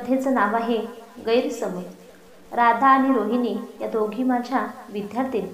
कथेचं नाव आहे गैरसमज. राधा आणि रोहिणी या दोघी माझ्या विद्यार्थीनी.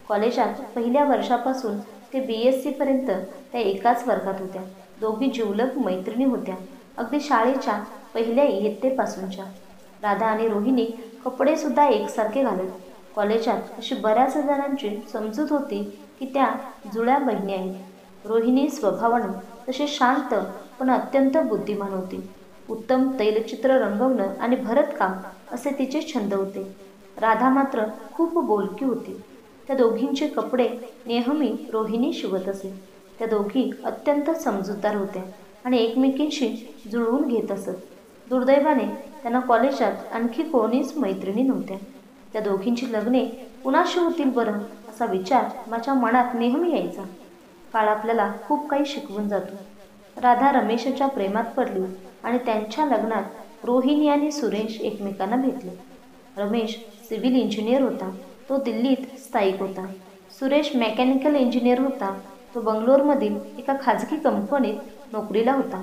कॉलेजात पहिल्या वर्षापासून ते BSc पर्यंत त्या एकाच वर्गात होत्या. दोघी जिवलग मैत्रिणी होत्या, अगदी शाळेच्या पहिल्या इयत्तेपासूनच्या. राधा आणि रोहिणी कपडेसुद्धा एकसारखे घालत. कॉलेजात अशी बऱ्याच जणांची समजूत होती की त्या जुळ्या बहिणी आहेत. रोहिणी स्वभावानं तशी शांत पण अत्यंत बुद्धिमान होती. उत्तम तैलचित्र रंगवणं आणि भरतकाम असे तिचे छंद होते. राधा मात्र खूप बोलकी होती. त्या दोघींचे कपडे नेहमी रोहिणी शिवत असे. त्या दोघी अत्यंत समजूतदार होत्या आणि एकमेकींशी जुळवून घेत असत. दुर्दैवाने त्यांना कॉलेजात आणखी कोणीच मैत्रिणी नव्हत्या. त्या दोघींची लग्ने कुणाशी होतील बरं असा विचार माझ्या मनात नेहमी यायचा. काळ आपल्याला खूप काही शिकवून जातो. राधा रमेशच्या प्रेमात पडली आणि त्यांच्या लग्नात रोहिणी आणि सुरेश एकमेकांना भेटले. रमेश सिव्हिल इंजिनियर होता, तो दिल्लीत स्थायिक होता. सुरेश मेकॅनिकल इंजिनियर होता, तो बंगलोरमधील एका खाजगी कंपनीत नोकरीला होता.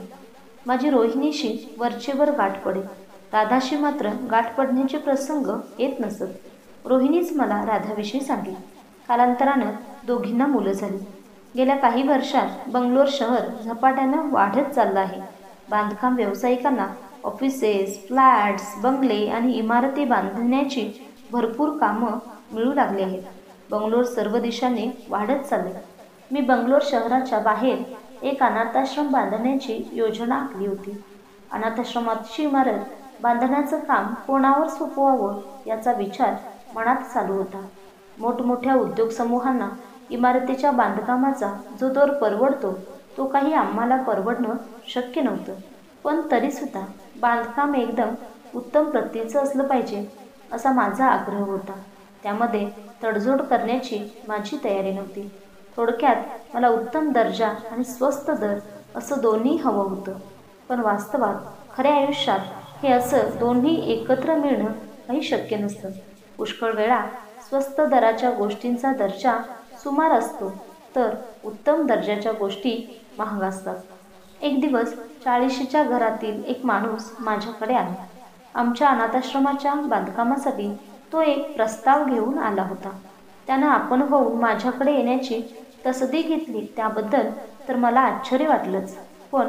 माझी रोहिणीशी वरचेवर गाठ पडे, राधाशी मात्र गाठ पडण्याचे प्रसंग येत नसत. रोहिणीच मला राधाविषयी सांगे. कालांतरानं दोघींना मुलं झाली. गेल्या काही वर्षात बंगलोर शहर झपाट्यानं वाढत चाललं आहे. बांधकाम व्यावसायिकांना ऑफिसेस, फ्लॅट्स, बंगले आणि इमारती बांधण्याची भरपूर कामं मिळू लागली आहेत. बंगलोर सर्व दिशांनी वाढत चालले. मी बंगलोर शहराच्या बाहेर एक अनाथाश्रम बांधण्याची योजना आखली होती. अनाथाश्रमाची इमारत बांधण्याचं काम कोणावर सोपवावं याचा विचार मनात चालू होता. मोठमोठ्या उद्योग समूहांना इमारतीच्या बांधकामाचा जो दर परवडतो तो काही आम्हाला परवडणं शक्य नव्हतं. पण तरीसुद्धा बांधकाम एकदम उत्तम प्रतीचं असलं पाहिजे असा माझा आग्रह होता. त्यामध्ये तडजोड करण्याची माझी तयारी नव्हती. थोडक्यात मला उत्तम दर्जा आणि स्वस्त दर असं दोन्ही हवं होतं. पण वास्तवात खऱ्या आयुष्यात हे असं दोन्ही एकत्र मिळणं काही शक्य नसतं. पुष्कळ वेळा स्वस्त दराच्या गोष्टींचा दर्जा सुमार असतो, तर उत्तम दर्जाच्या गोष्टी महाग असतात. एक दिवस 40च्या घरातील एक माणूस माझ्याकडे आला. आमच्या अनाथाश्रमाच्या बांधकामासाठी तो एक प्रस्ताव घेऊन आला होता. त्यानं आपण होऊन माझ्याकडे येण्याची तसदी घेतली त्याबद्दल तर मला आश्चर्य वाटलंच, पण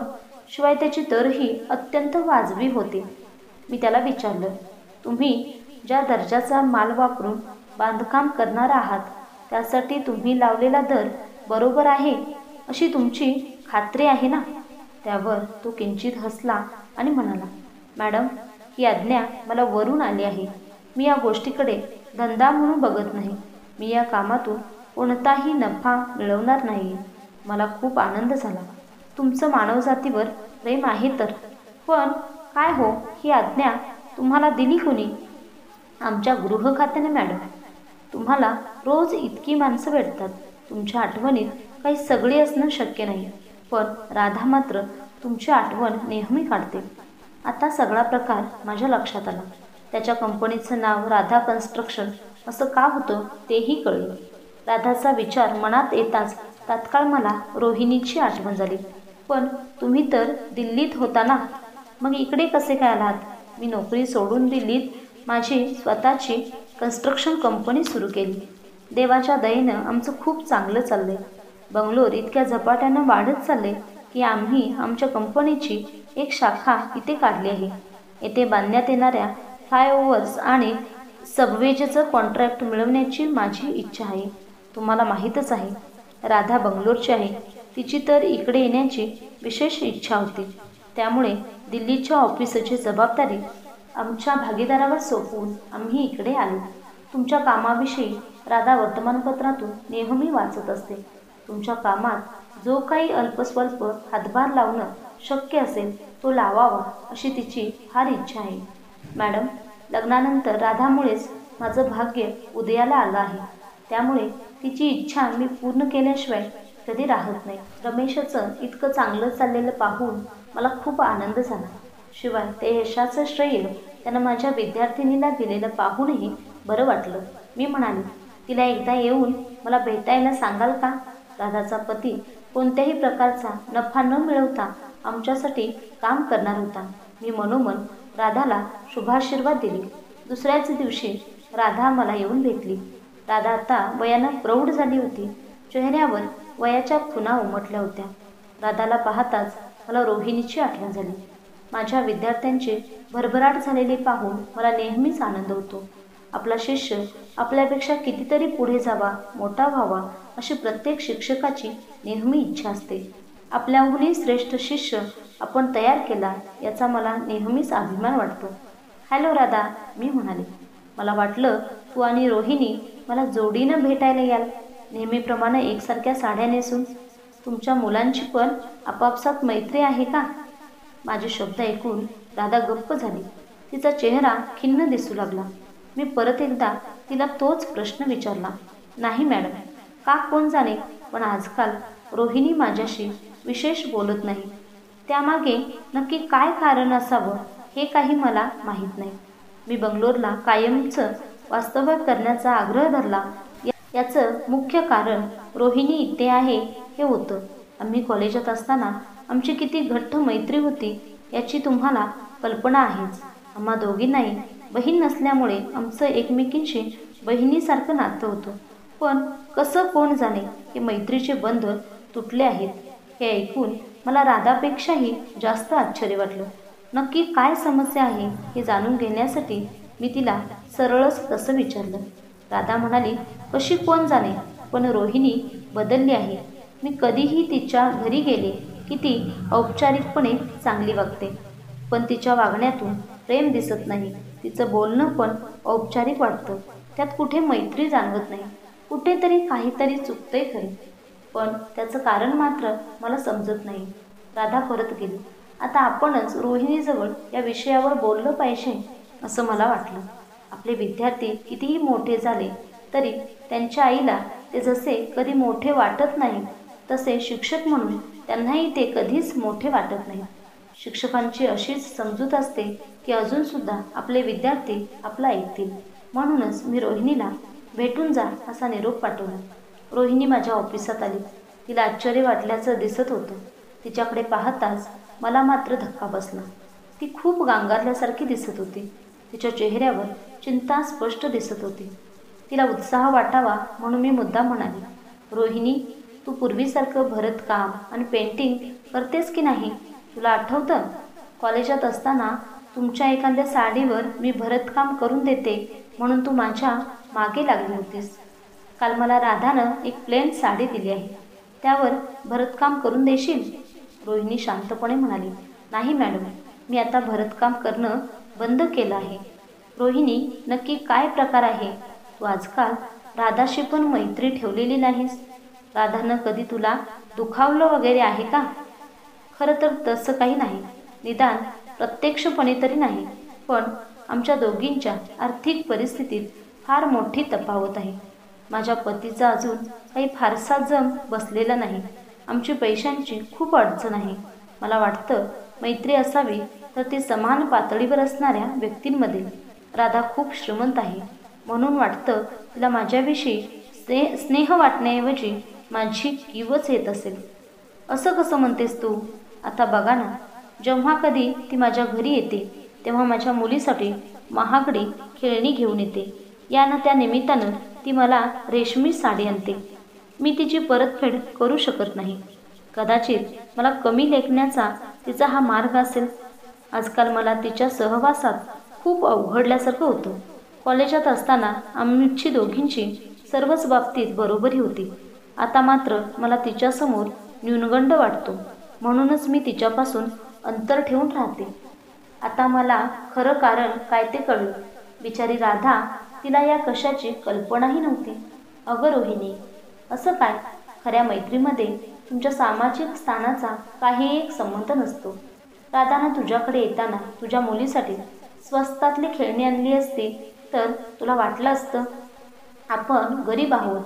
शिवाय त्याची दरही अत्यंत वाजवी होते. मी त्याला विचारलं, तुम्ही ज्या दर्जाचा माल वापरून बांधकाम करणार आहात त्यासाठी तुम्ही लावलेला दर बरोबर आहे अशी तुमची खात्री आहे ना? त्यावर तो किंचित हसला आणि म्हणाला, मॅडम, ही आज्ञा मला वरून आली आहे. मी या गोष्टीकडे धंदा म्हणून बघत नाही. मी या कामातून कोणताही नफा मिळवणार नाही. मला खूप आनंद झाला. तुमचं मानवजातीवर प्रेम आहे तर. पण काय हो, ही आज्ञा तुम्हाला दिली कोणी? आमच्या गृह खात्याने मॅडम. तुम्हाला रोज इतकी माणसं भेटतात. तुमच्या आठवणीत काही सगळी असणं शक्य नाही, पण राधा मात्र तुमची आठवण नेहमी काढते. आता सगळा प्रकार माझ्या लक्षात आला. त्याच्या कंपनीचं नाव राधा कन्स्ट्रक्शन असं का होतं तेही कळलं. राधाचा विचार मनात येताच तात्काळ मला रोहिणीची आठवण झाली. पण तुम्ही तर दिल्लीत होता ना, मग इकडे कसे काय आलात? मी नोकरी सोडून दिल्लीत माझी स्वतःची कन्स्ट्रक्शन कंपनी सुरू केली. देवाच्या दयेनं आमचं खूप चांगलं चाललंय. बंगलोर इतक्या झपाट्यानं वाढत चालले की आम्ही आमच्या कंपनीची एक शाखा इथे काढली आहे. येथे बांधण्यात येणाऱ्या फ्लायओव्हर्स आणि सबवेजचं कॉन्ट्रॅक्ट मिळवण्याची माझी इच्छा आहे. तुम्हाला माहीतच आहे, राधा बंगलोरची आहे. तिची तर इकडे येण्याची विशेष इच्छा होती. त्यामुळे दिल्लीच्या ऑफिसची जबाबदारी आमच्या भागीदारावर सोपवून आम्ही इकडे आलो. तुमच्या कामाविषयी राधा वर्तमानपत्रातून नेहमी वाचत असते. तुमच्या कामात जो काही अल्पस्वल्प हातभार लावणं शक्य असेल तो लावावा अशी तिची फार इच्छा आहे. मॅडम, लग्नानंतर राधामुळेच माझं भाग्य उदयाला आलं आहे. त्यामुळे तिची इच्छा मी पूर्ण केल्याशिवाय कधी राहत नाही. रमेशचं इतकं चांगलं चाललेलं पाहून मला खूप आनंद झाला. शिवाय ते यशाचं श्रेय त्यानं माझ्या विद्यार्थिनीला दिलेलं पाहूनही बरं वाटलं. मी म्हणाले, तिला एकदा येऊन मला भेटायला सांगाल का? राधाचा पती कोणत्याही प्रकारचा नफा न मिळवता आमच्यासाठी काम करणार होता. मी मनोमन राधाला शुभाशीर्वाद दिले. दुसऱ्याच दिवशी राधा मला येऊन भेटली. राधा आता वयानं प्रौढ झाली होती. चेहऱ्यावर वयाच्या खुणा उमटल्या होत्या. राधाला पाहताच मला रोहिणीची आठवण झाली. माझ्या विद्यार्थ्यांची भरभराट झालेली पाहून मला नेहमीच आनंद होतो. आपला शिष्य आपल्यापेक्षा कितीतरी पुढे जावा, मोठा व्हावा अशी प्रत्येक शिक्षकाची नेहमी इच्छा असते. आपल्याहूनही श्रेष्ठ शिष्य आपण तयार केला याचा मला नेहमीच अभिमान वाटतो. हॅलो राधा, मी म्हणाले. मला वाटलं तू आणि रोहिणी मला जोडीनं भेटायला याल, नेहमीप्रमाणे एकसारख्या साड्या नेसून. तुमच्या मुलांची पण आपापसात मैत्री आहे का? माझे शब्द ऐकून राधा गप्प झाली. तिचा चेहरा खिन्न दिसू लागला. मी परत एकदा तिला तोच प्रश्न विचारला. नाही मॅडम. का कोण जाणे, पण आजकाल रोहिणी माझ्याशी विशेष बोलत नाही. त्यामागे नक्की काय कारण असावं हे काही मला माहीत नाही. मी बंगलोरला कायमचं वास्तव्य करण्याचा आग्रह धरला याचं मुख्य कारण रोहिणी इथे आहे हे होतं. आम्ही कॉलेजात असताना आमची किती घट्ट मैत्री होती याची तुम्हाला कल्पना आहेच. आम्हा दोघींनाही बहीण नसल्यामुळे आमचं एकमेकींशी बहिणीसारखं नातं होतं. पण कसं कोण जाणे हे मैत्रीचे बंध तुटले आहेत. हे ऐकून मला राधापेक्षाही जास्त आश्चर्य वाटलं. नक्की काय समस्या आहे हे जाणून घेण्यासाठी मी तिला सरळच तसं विचारलं. राधा म्हणाली, कशी कोण जाणे, पण रोहिणी बदलली आहे. मी कधीही तिच्या घरी गेले की ती औपचारिकपणे चांगली वागते, पण तिच्या वागण्यातून प्रेम दिसत नाही. तिचं बोलणं पण औपचारिक वाटतं. त्यात कुठे मैत्री जाणवत नाही. कुठेतरी काहीतरी चुकतंय खरे, पण त्याचं कारण मात्र मला समजत नाही. राधा परत गेली. आता आपणच रोहिणीजवळ या विषयावर बोललं पाहिजे असं मला वाटलं. आपले विद्यार्थी कितीही मोठे झाले तरी त्यांच्या आईला ते जसे कधी मोठे वाटत नाही, तसे शिक्षक म्हणून त्यांनाही ते कधीच मोठे वाटत नाही. शिक्षकांची अशीच समजूत असते की अजूनसुद्धा आपले विद्यार्थी आपला ऐकतील. म्हणूनच मी रोहिणीला भेटून जा असा निरोप पाठवला. रोहिणी माझ्या ऑफिसात आली. तिला आश्चर्य वाटल्याचं दिसत होतं. तिच्याकडे पाहताच मला मात्र धक्का बसला. ती खूप गांगारल्यासारखी दिसत होती. तिच्या चेहऱ्यावर चिंता स्पष्ट दिसत होती. तिला उत्साह वाटावा म्हणून मी मुद्दाम म्हणाले, रोहिणी, तू पूर्वीसारखं भरतकाम आणि पेंटिंग करतेस की नाही? तुला आठवतं, कॉलेजात असताना तुमच्या एखाद्या साडीवर मी भरतकाम करून देते म्हणून तू माझ्या मागे लागली होतीस. काल मला राधानं एक प्लेन साडी दिली आहे, त्यावर भरतकाम करून देशील? रोहिणी शांतपणे म्हणाली, नाही मॅडम, मी आता भरतकाम करणं बंद केलं आहे. रोहिणी, नक्की काय प्रकार आहे? तू आजकाल राधाशी पण मैत्री ठेवलेली नाहीस. राधानं कधी तुला दुखावलं वगैरे आहे का? खरं तर तसं काही नाही, निदान प्रत्यक्षपणे तरी नाही. पण आमच्या दोघींच्या आर्थिक परिस्थितीत फार मोठी तफावत आहे. माझ्या पतीचा अजून काही फारसा जम बसलेला नाही. आमची पैशांची खूप अडचण आहे. मला वाटतं मैत्री असावी तर ती समान पातळीवर असणाऱ्या व्यक्तींमध्ये. राधा खूप श्रीमंत आहे, म्हणून वाटतं तिला माझ्याविषयी स्नेह वाटण्याऐवजी माझी कीवच येत असेल. असं कसं म्हणतेस तू? आता बघा ना, जेव्हा कधी ती माझ्या घरी येते तेव्हा माझ्या मुलीसाठी महागडी खेळणी घेऊन येते. यानं त्या निमित्तानं ती मला रेशमी साडी आणते. मी तिची परतफेड करू शकत नाही. कदाचित मला कमी लेखण्याचा तिचा हा मार्ग असेल. आजकाल मला तिच्या सहवासात खूप अवघडल्यासारखं होतं. कॉलेजात असताना आमची दोघींची सर्वच बाबतीत बरोबरी होती. आता मात्र मला तिच्यासमोर न्यूनगंड वाटतो. म्हणूनच मी तिच्यापासून अंतर ठेवून राहते. आता मला खरं कारण काय ते कळलं. बिचारी राधा, तिला या कशाची कल्पनाही नव्हती. अगं रोहिणी, असं काय? खऱ्या मैत्रीमध्ये तुमच्या सामाजिक स्थानाचा काही एक संबंध नसतो. राधानं तुझ्याकडे येताना तुझ्या मुलीसाठी स्वस्तातली खेळणी आणली असती तर तुला वाटलं असतं आपण गरीब आहोत,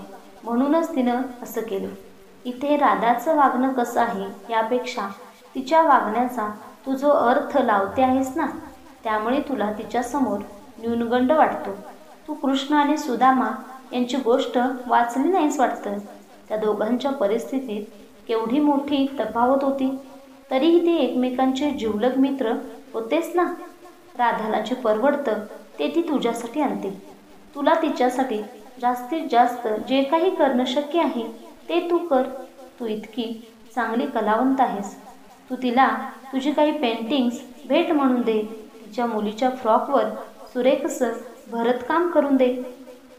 म्हणूनच तिनं असं केलं. इथे राधाचं वागणं कसं आहे यापेक्षा तिच्या वागण्याचा तू जो अर्थ लावते आहेस ना, त्यामुळे तुला तिच्यासमोर न्यूनगंड वाटतो. तू कृष्ण आणि सुदामा यांची गोष्ट वाचली नाहीस वाटतं. त्या दोघांच्या परिस्थितीत केवढी मोठी तफावत होती, तरीही ते एकमेकांचे जिवलग मित्र होतेच ना. राधाला जे परवडतं ते ती तुझ्यासाठी आणते. तुला तिच्यासाठी जास्तीत जास्त जे काही करणं शक्य आहे ते तू कर. तू इतकी चांगली कलावंत आहेस. तू तिला तुझी काही पेंटिंग्स भेट म्हणून दे. तिच्या मुलीच्या फ्रॉकवर सुरेखसं भरतकाम करून दे.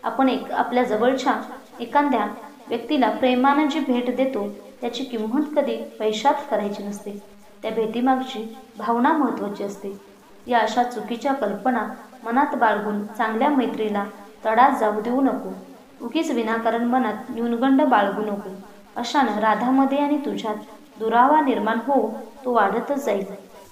आपण आपल्या जवळच्या एखाद्या व्यक्तीला प्रेमानं जी भेट देतो त्याची किंमत कधी पैशात करायची नसते. त्या भेटीमागची भावना महत्त्वाची असते. या अशा चुकीच्या कल्पना मनात बाळगून चांगल्या मैत्रीला तडा जाऊ देऊ नको. उगीच विनाकारण मनात न्यूनगंड बाळगू नको. अशानं राधामध्ये आणि तुझ्यात दुरावा निर्माण होऊ तो वाढतच जाईल.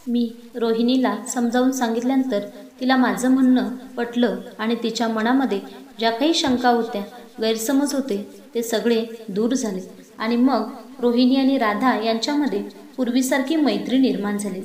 मी रोहिणीला समजावून सांगितल्यानंतर तिला माझं म्हणणं पटलं आणि तिच्या मनामध्ये ज्या काही शंका होत्या, गैरसमज होते ते सगळे दूर झाले आणि मग रोहिणी आणि राधा यांच्यामध्ये पूर्वीसारखी मैत्री निर्माण झाली.